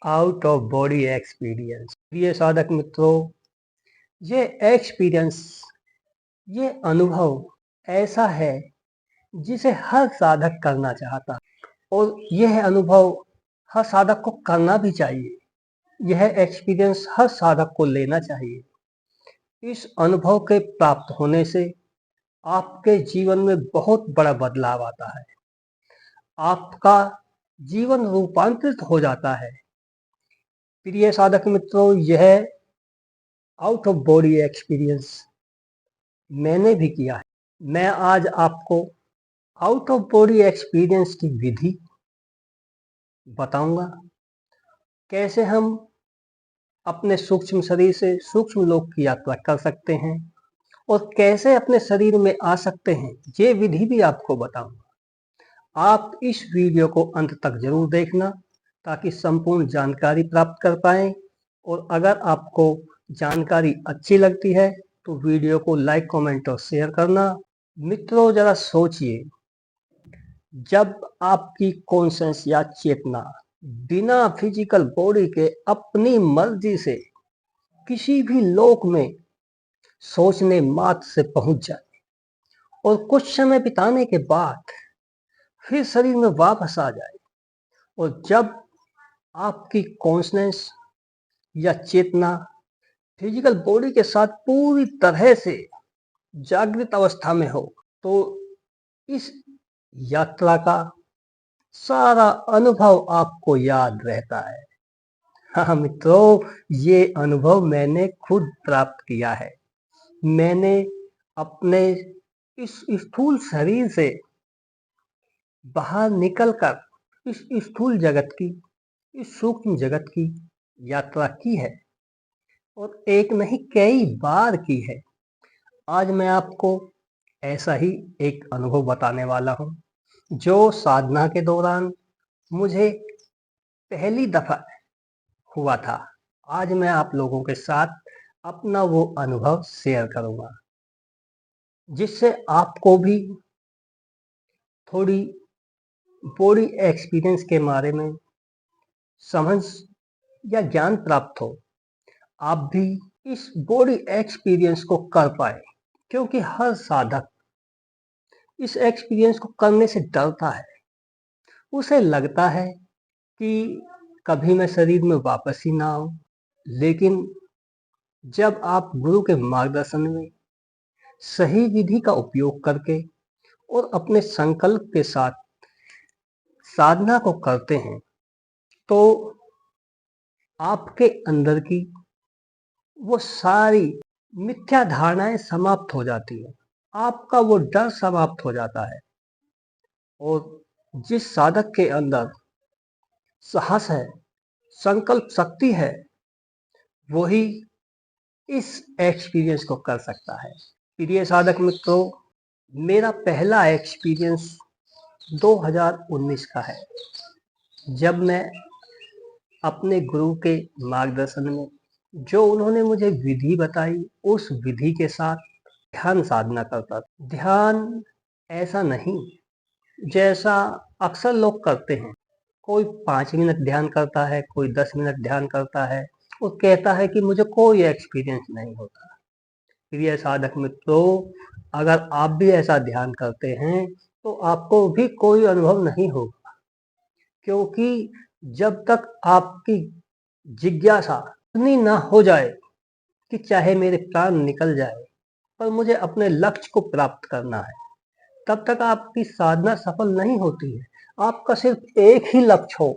Out of body experience. प्रिय साधक मित्रों, ये एक्सपीरियंस, ये अनुभव ऐसा है जिसे हर साधक करना चाहता है और यह अनुभव हर साधक को करना भी चाहिए। यह एक्सपीरियंस हर साधक को लेना चाहिए। इस अनुभव के प्राप्त होने से आपके जीवन में बहुत बड़ा बदलाव आता है। आपका जीवन रूपांतरित हो जाता है। प्रिय साधक मित्रों, यह आउट ऑफ बॉडी एक्सपीरियंस मैंने भी किया है। मैं आज आपको आउट ऑफ बॉडी एक्सपीरियंस की विधि बताऊंगा। कैसे हम अपने सूक्ष्म शरीर से सूक्ष्म लोक की यात्रा कर सकते हैं और कैसे अपने शरीर में आ सकते हैं, ये विधि भी आपको बताऊंगा। आप इस वीडियो को अंत तक जरूर देखना ताकि संपूर्ण जानकारी प्राप्त कर पाएं। और अगर आपको जानकारी अच्छी लगती है तो वीडियो को लाइक, कमेंट और शेयर करना। मित्रों, जरा सोचिए, जब आपकी कॉन्शियस या चेतना बिना फिजिकल बॉडी के अपनी मर्जी से किसी भी लोक में सोचने मात्र से पहुंच जाए और कुछ समय बिताने के बाद फिर शरीर में वापस आ जाए, और जब आपकी कॉन्शियस या चेतना फिजिकल बॉडी के साथ पूरी तरह से जागृत अवस्था में हो, तो इस यात्रा का सारा अनुभव आपको याद रहता है। हाँ मित्रों, ये अनुभव मैंने खुद प्राप्त किया है। मैंने अपने इस स्थूल शरीर से बाहर निकलकर इस स्थूल जगत की, इस सूक्ष्म जगत की यात्रा की है और एक नहीं कई बार की है। आज मैं आपको ऐसा ही एक अनुभव बताने वाला हूँ जो साधना के दौरान मुझे पहली दफा हुआ था। आज मैं आप लोगों के साथ अपना वो अनुभव शेयर करूंगा, जिससे आपको भी थोड़ी बॉडी एक्सपीरियंस के बारे में समझ या ज्ञान प्राप्त हो। आप भी इस बॉडी एक्सपीरियंस को कर पाए, क्योंकि हर साधक इस एक्सपीरियंस को करने से डरता है। उसे लगता है कि कभी मैं शरीर में वापस ही ना आऊं। लेकिन जब आप गुरु के मार्गदर्शन में सही विधि का उपयोग करके और अपने संकल्प के साथ साधना को करते हैं, तो आपके अंदर की वो सारी मिथ्या धारणाएं समाप्त हो जाती है। आपका वो डर समाप्त हो जाता है और जिस साधक के अंदर साहस है, संकल्प शक्ति है, वही इस एक्सपीरियंस को कर सकता है। प्रिय साधक मित्रों, मेरा पहला एक्सपीरियंस 2019 का है, जब मैं अपने गुरु के मार्गदर्शन में जो उन्होंने मुझे विधि बताई, उस विधि के साथ ध्यान साधना करता था। ध्यान ऐसा नहीं जैसा अक्सर लोग करते हैं। कोई 5 मिनट ध्यान करता है, कोई 10 मिनट ध्यान करता है और कहता है कि मुझे कोई एक्सपीरियंस नहीं होता। प्रिय साधक मित्रों, अगर आप भी ऐसा ध्यान करते हैं तो आपको भी कोई अनुभव नहीं होगा, क्योंकि जब तक आपकी जिज्ञासा इतनी ना हो जाए कि चाहे मेरे प्राण निकल जाए पर मुझे अपने लक्ष्य को प्राप्त करना है, तब तक आपकी साधना सफल नहीं होती है। आपका सिर्फ एक ही लक्ष्य हो,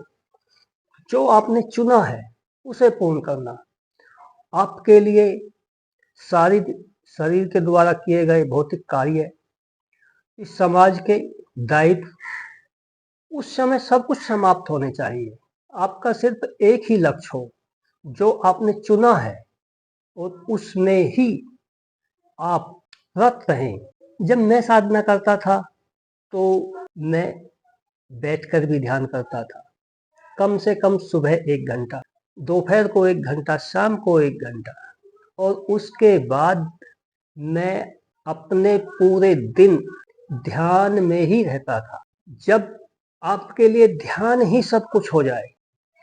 जो आपने चुना है उसे पूर्ण करना। आपके लिए सारी शरीर के द्वारा किए गए भौतिक कार्य, इस समाज के दायित्व, उस समय सब कुछ समाप्त होने चाहिए। आपका सिर्फ एक ही लक्ष्य हो जो आपने चुना है और उसमें ही आप रत रहें। जब मैं साधना करता था तो मैं बैठकर भी ध्यान करता था। कम से कम सुबह 1 घंटा, दोपहर को 1 घंटा, शाम को 1 घंटा, और उसके बाद मैं अपने पूरे दिन ध्यान में ही रहता था। जब आपके लिए ध्यान ही सब कुछ हो जाए,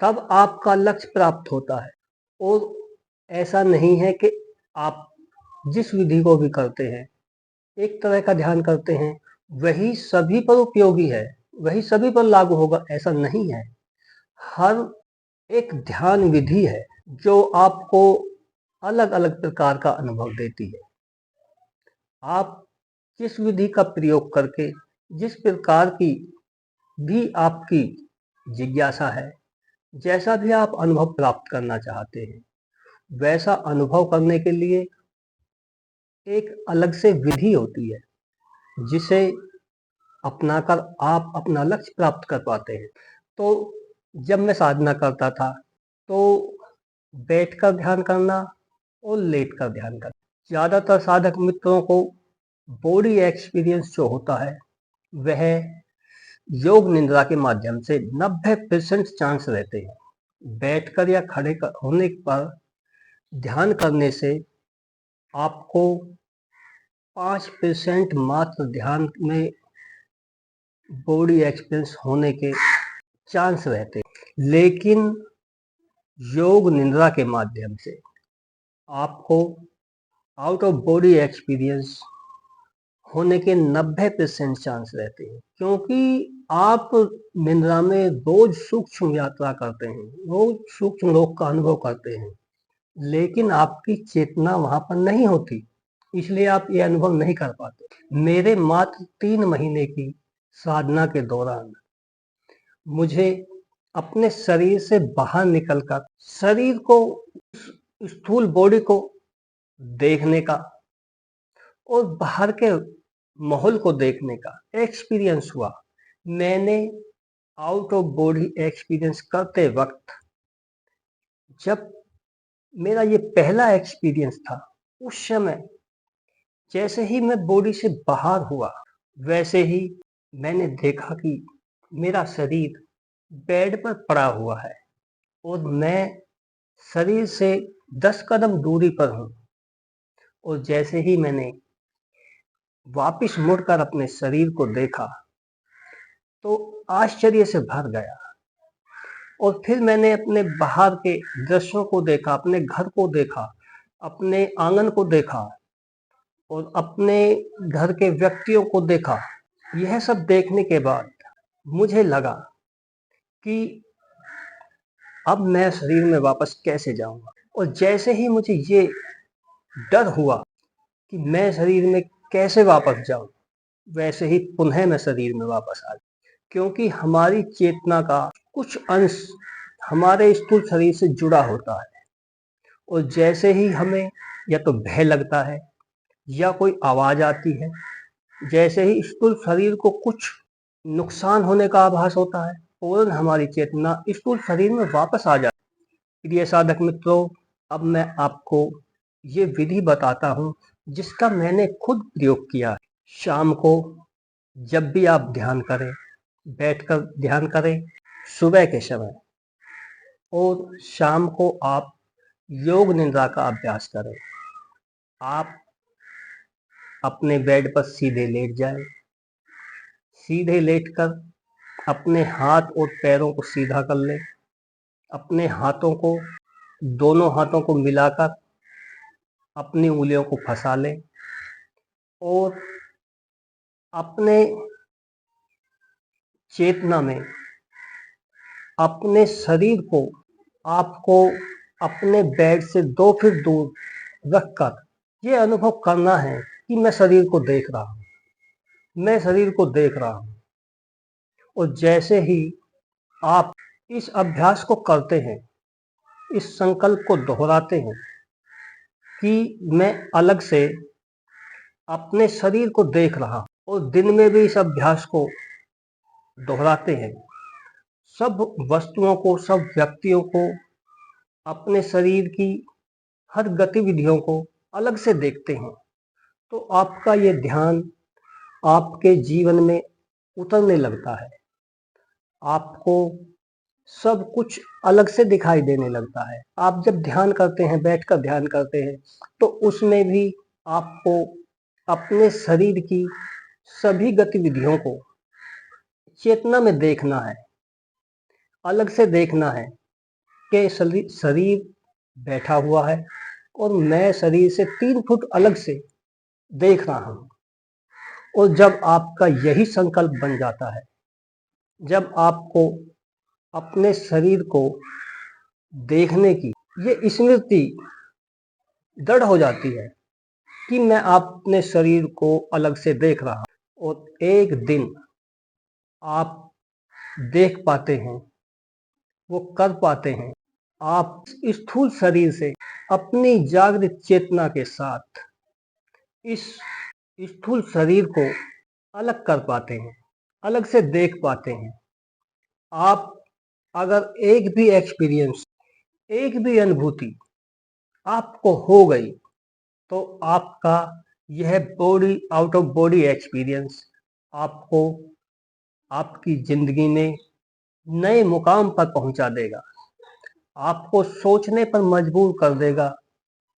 तब आपका लक्ष्य प्राप्त होता है। और ऐसा नहीं है कि आप जिस विधि को भी करते हैं, एक तरह का ध्यान करते हैं, वही सभी पर उपयोगी है, वही सभी पर लागू होगा, ऐसा नहीं है। हर एक ध्यान विधि है जो आपको अलग अलग प्रकार का अनुभव देती है। आप किस विधि का प्रयोग करके जिस प्रकार की भी आपकी जिज्ञासा है, जैसा भी आप अनुभव प्राप्त करना चाहते हैं, वैसा अनुभव करने के लिए एक अलग से विधि होती है, जिसे अपनाकर आप अपना लक्ष्य प्राप्त कर पाते हैं। तो जब मैं साधना करता था, तो बैठकर ध्यान करना और लेटकर ध्यान करना, ज़्यादातर साधक मित्रों को बॉडी एक्सपीरियंस जो होता है, वह योग निद्रा के माध्यम से 90% चांस रहते हैं। बैठकर या खड़े होने पर ध्यान करने से आपको 5% मात्र ध्यान में बॉडी एक्सपीरियंस होने के चांस रहते हैं। लेकिन योग निद्रा के माध्यम से आपको आउट ऑफ बॉडी एक्सपीरियंस होने के 90% चांस रहते हैं, क्योंकि आप निद्रा में रोज सूक्ष्म यात्रा करते हैं, रोज सूक्ष्म लोक का अनुभव करते हैं, लेकिन आपकी चेतना वहां पर नहीं होती, इसलिए आप ये अनुभव नहीं कर पाते। मेरे मात्र 3 महीने की साधना के दौरान मुझे अपने शरीर से बाहर निकलकर शरीर को, स्थूल बॉडी को देखने का और बाहर के माहौल को देखने का एक्सपीरियंस हुआ। मैंने आउट ऑफ बॉडी एक्सपीरियंस करते वक्त, जब मेरा ये पहला एक्सपीरियंस था, उस समय जैसे ही मैं बॉडी से बाहर हुआ, वैसे ही मैंने देखा कि मेरा शरीर बेड पर पड़ा हुआ है और मैं शरीर से 10 कदम दूरी पर हूँ। और जैसे ही मैंने वापिस मुड़कर अपने शरीर को देखा, तो आश्चर्य से भर गया। और फिर मैंने अपने बाहर के दृश्यों को देखा, अपने घर को देखा, अपने आंगन को देखा और अपने घर के व्यक्तियों को देखा। यह सब देखने के बाद मुझे लगा कि अब मैं शरीर में वापस कैसे जाऊंगा। और जैसे ही मुझे ये डर हुआ कि मैं शरीर में कैसे वापस जाऊं, वैसे ही पुनः मैं शरीर में वापस आ गया, क्योंकि हमारी चेतना का कुछ अंश हमारे स्थूल शरीर से जुड़ा होता है। और जैसे ही हमें या तो भय लगता है या कोई आवाज आती है, जैसे ही स्थूल शरीर को कुछ नुकसान होने का आभास होता है, फौरन हमारी चेतना स्थूल शरीर में वापस आ जाती है। प्रिय साधक मित्रों, अब मैं आपको ये विधि बताता हूँ जिसका मैंने खुद प्रयोग किया है। शाम को जब भी आप ध्यान करें, बैठकर ध्यान करें सुबह के समय, और शाम को आप योग निद्रा का अभ्यास करें। आप अपने बेड पर सीधे लेट जाएं। सीधे लेटकर अपने हाथ और पैरों को सीधा कर लें। अपने हाथों को, दोनों हाथों को मिलाकर अपनी उंगलियों को फंसा लें और अपने चेतना में अपने शरीर को आपको अपने बेड से 2 फीट दूर रखकर ये अनुभव करना है कि मैं शरीर को देख रहा हूँ, मैं शरीर को देख रहा हूँ। और जैसे ही आप इस अभ्यास को करते हैं, इस संकल्प को दोहराते हैं कि मैं अलग से अपने शरीर को देख रहा हूँ, और दिन में भी इस अभ्यास को दोहराते हैं, सब वस्तुओं को, सब व्यक्तियों को, अपने शरीर की हर गतिविधियों को अलग से देखते हैं, तो आपका ये ध्यान आपके जीवन में उतरने लगता है। आपको सब कुछ अलग से दिखाई देने लगता है। आप जब ध्यान करते हैं, बैठकर ध्यान करते हैं, तो उसमें भी आपको अपने शरीर की सभी गतिविधियों को चेतना में देखना है, अलग से देखना है। के शरीर बैठा हुआ है और मैं शरीर से 3 फुट अलग से देख रहा हूँ। और जब आपका यही संकल्प बन जाता है, जब आपको अपने शरीर को देखने की ये स्मृति दृढ़ हो जाती है कि मैं अपने शरीर को अलग से देख रहा हूँ, और एक दिन आप देख पाते हैं, वो कर पाते हैं, आप स्थूल शरीर से अपनी जागृत चेतना के साथ इस स्थूल शरीर को अलग कर पाते हैं, अलग से देख पाते हैं। आप अगर एक भी एक्सपीरियंस, एक भी अनुभूति आपको हो गई, तो आपका यह body out of body experience आपको आपकी जिंदगी में नए मुकाम पर पहुंचा देगा, आपको सोचने पर मजबूर कर देगा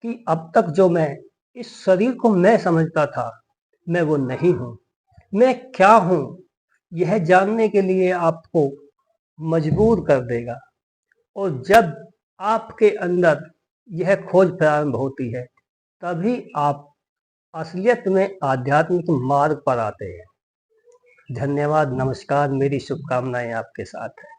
कि अब तक जो मैं इस शरीर को मैं समझता था, मैं वो नहीं हूँ, मैं क्या हूँ, यह जानने के लिए आपको मजबूर कर देगा। और जब आपके अंदर यह खोज प्रारंभ होती है, तभी आप असलियत में आध्यात्मिक मार्ग पर आते हैं। धन्यवाद, नमस्कार, मेरी शुभकामनाएं आपके साथ है।